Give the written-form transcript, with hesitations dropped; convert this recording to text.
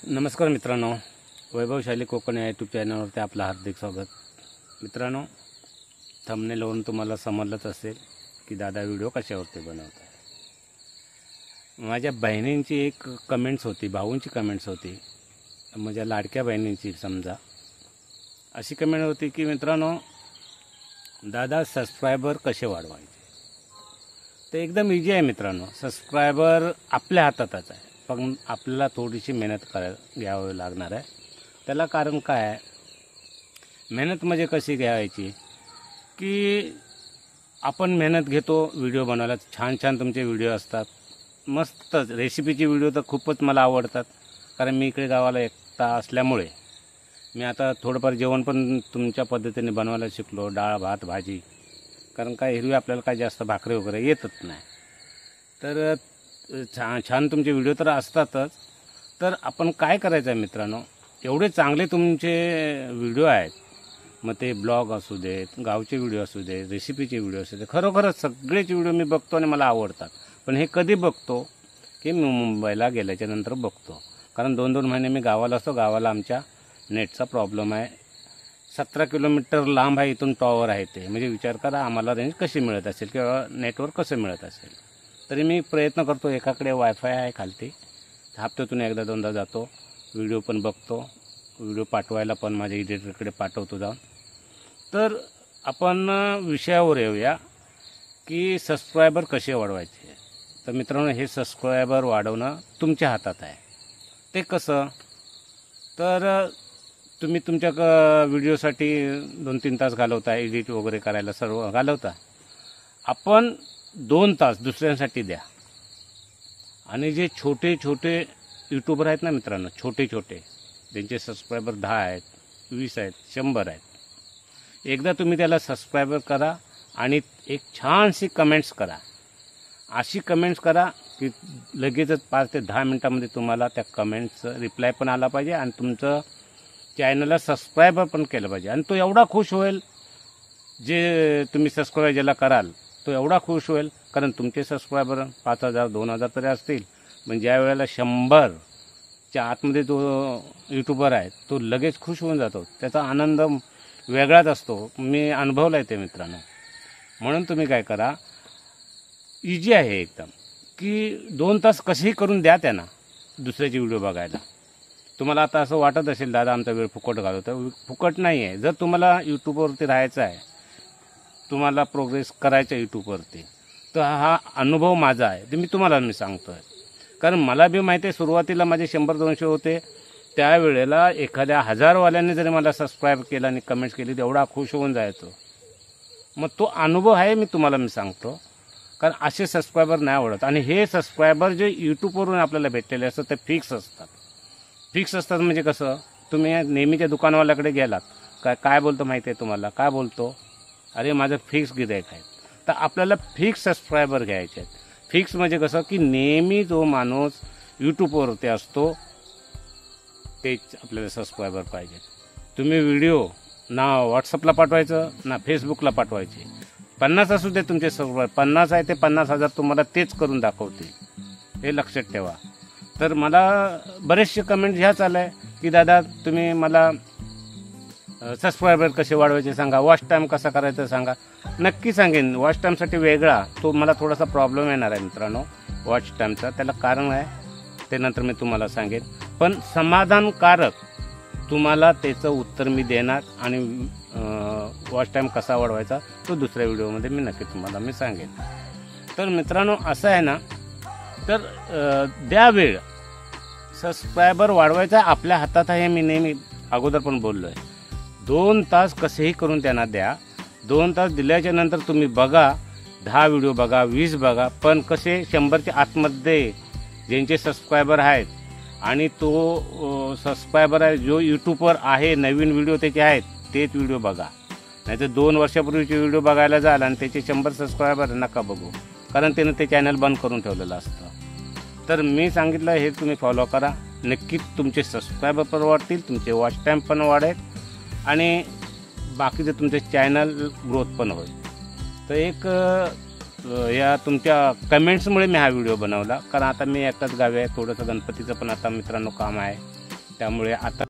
नमस्कार मित्रांनो, वैभवशाली कोकण या यूट्यूब चॅनलवरती आपलं हार्दिक स्वागत. मित्रांनो, थंबनेलवरून तुम्हाला समजलंच असेल की दादा व्हिडिओ कशावरती बनवत आहे. माझ्या बहिणींची एक कमेंट्स होती, भाऊंची कमेंट्स होती, माझ्या लाडक्या बहिणींची समजा. अशी कमेंट होती की मित्रांनो, दादा सबस्क्रायबर कसे वाढवायचे. ते एकदम इझी आहे मित्रांनो. सबस्क्रायबर आपल्या हातातच आहे, पण आपल्याला थोडीशी मेहनत घ्यावी लागणार आहे. त्याला कारण काय आहे, मेहनत म्हणजे कशी घ्यायची की आपण मेहनत घेतो व्हिडिओ बनवायला. छान छान तुमचे व्हिडिओ असतात, मस्तच. रेसिपीचे व्हिडिओ तर खूपच मला आवडतात, कारण मी इकडे गावाला एकटा असल्यामुळे मी आता थोडंफार जेवण पण तुमच्या पद्धतीने बनवायला शिकलो. डाळ भात भाजी, कारण काय हिरवी आपल्याला काय जास्त भाकरी वगैरे येतच नाही. तर छान तुमचे व्हिडिओ तर असतातच. तर आपण काय करायचं आहे मित्रांनो, एवढे चांगले तुमचे व्हिडिओ आहेत, मग ते ब्लॉग असू देत, गावचे व्हिडिओ असू देत, रेसिपीचे व्हिडिओ असू देत, खरोखरच सगळेच व्हिडिओ मी बघतो आणि मला आवडतात. पण हे कधी बघतो की मी मुंबईला गेल्याच्या नंतर बघतो, कारण 2-2 महिने मी गावाला असतो. गावाला आमच्या नेटचा प्रॉब्लेम आहे. 17 किलोमीटर लांब आहे इथून टॉवर आहे ते. म्हणजे विचार करा आम्हाला रेंज कशी मिळत असेल किंवा नेटवर्क कसं मिळत असेल. तरी मी प्रयत्न करतो. एकाकडे वायफाय आहे खालती, हप्त्यातून एकदा दोनदा जातो, व्हिडिओ पण बघतो, व्हिडिओ पाठवायला पण माझ्या एडिटरकडे पाठवतो जाऊन. तर आपण विषयावर येऊया की सबस्क्रायबर कसे वाढवायचे. तर मित्रांनो, हे सबस्क्रायबर वाढवणं तुमच्या हातात आहे. ते कसं, तर तुम्ही तुमच्या व्हिडिओसाठी 2-3 तास घालवता, एडिट वगैरे करायला सर्व घालवता. आपण 2 तास दुसऱ्यांसाठी द्या. आणि जे छोटे छोटे यूट्यूबर आहेत ना मित्रांनो, छोटे ज्यांचे सबस्क्रायबर 10 आहेत, 20 आहेत, 100 आहेत, एकदा तुम्ही त्याला सबस्क्रायबर करा आणि एक छानशी कमेंट्स करा. अशी कमेंट्स करा की लगेचच 5 ते 10 मिनटामध्ये तुम्हाला त्या कमेंट्सचं रिप्लाय पण आला पाहिजे आणि तुमचं चॅनलला सबस्क्रायबर पण केलं पाहिजे. आणि तो एवढा खुश होईल, जे तुम्ही सबस्क्राईब ज्याला कराल तो एवढा खुश होईल, कारण तुमचे सबस्क्रायबर 5,000 2,000 तरी असतील. पण ज्या वेळेला 100च्या आतमध्ये तो यूट्यूबर आहे, तो लगेच खुश होऊन जातो. त्याचा आनंद वेगळाच असतो. मी अनुभवला आहे ते मित्रांनो. म्हणून तुम्ही काय करा, इझी आहे एकदम, की 2 तास कसेही करून द्या त्यांना दुसऱ्याचे व्हिडिओ बघायला. तुम्हाला आता असं वाटत असेल दादा आमचा वेळ फुकट घालवतो. फुकट नाही आहे. जर तुम्हाला यूट्यूबवरती राहायचं आहे, तुम्हाला प्रोग्रेस करायचं आहे यूट्यूबवरती, तर हा अनुभव माझा आहे. ते मी सांगतो आहे, कारण मला बी माहिती आहे. सुरुवातीला माझे 100-200 होते, त्यावेळेला एखाद्या 1000वाल्यांनी जरी मला सबस्क्राईब केलं आणि कमेंट्स केली तर एवढा खुश होऊन जायचो. मग तो अनुभव आहे, मी सांगतो. कारण असे सबस्क्रायबर नाही आवडत. आणि हे सबस्क्रायबर जे यूट्यूबवरून आपल्याला भेटलेले असतात ते फिक्स असतात. म्हणजे कसं, तुम्ही नेहमीच्या दुकानवाल्याकडे गेलात, काय बोलतो माहिती आहे तुम्हाला, काय बोलतो, अरे माझं फिक्स गिराईक आहे. तर आपल्याला फिक्स सबस्क्रायबर घ्यायचे आहेत. फिक्स म्हणजे कसं, की नेहमी जो माणूस यूट्यूबवरती असतो तेच आपल्याला सबस्क्रायबर पाहिजे. तुम्ही व्हिडिओ ना व्हॉट्सअपला पाठवायचं ना फेसबुकला पाठवायचे. 50 असू दे तुमचे सबस्क्रायबर, 50 आहे ते 50,000 तुम्हाला तेच करून दाखवतील, हे लक्षात ठेवा. तर मला बरेचसे कमेंट ह्याच आल्या की दादा तुम्ही मला सबस्क्रायबर कसे वाढवायचे सांगा, वॉच टाईम कसा करायचा सांगा. नक्की सांगेन. वॉच टाईमसाठी वेगळा तो मला थोडासा प्रॉब्लेम येणार आहे मित्रांनो वॉच टाईमचा. त्याला कारण आहे, ते नंतर मी तुम्हाला सांगेन. पण समाधानकारक तुम्हाला त्याचं उत्तर मी देणार. आणि वॉच टाईम कसा वाढवायचा तो दुसऱ्या व्हिडिओमध्ये मी नक्की तुम्हाला सांगेन. तर मित्रांनो, असं आहे ना, तर द्या वेळ. सबस्क्रायबर वाढवायचा आपल्या हातात आहे. मी नेहमी अगोदर पण बोललो आहे. 2 तास कसेही करून त्यांना द्या. 2 तास दिल्याच्या नंतर तुम्ही बघा, 10 व्हिडिओ बघा, 20 बघा, पण कसे 100च्या आतमध्ये ज्यांचे सबस्क्रायबर आहेत आणि तो सबस्क्रायबर आहे जो यूट्यूबवर आहे, नवीन व्हिडिओ त्याचे आहेत तेच व्हिडिओ बघा. नाही तर 2 वर्षापूर्वीचे व्हिडिओ बघायला जाल आणि त्याचे 100 सबस्क्रायबर नका बघू, कारण त्यानं ते चॅनल बंद करून ठेवलेलं असतं. तर मी सांगितलं हे तुम्ही फॉलो करा. नक्कीच तुमचे सबस्क्रायबर पण वाढतील, तुमचे वॉच टाईम पण वाढेल आणि बाकीचं तुमचे चॅनल ग्रोथ पण होईल. तर एक या तुमच्या कमेंट्समुळे मी हा व्हिडिओ बनवला, कारण आता मी एकटाच गावी आहे. थोडंसं गणपतीचं पण आता मित्रांनो काम आहे, त्यामुळे आता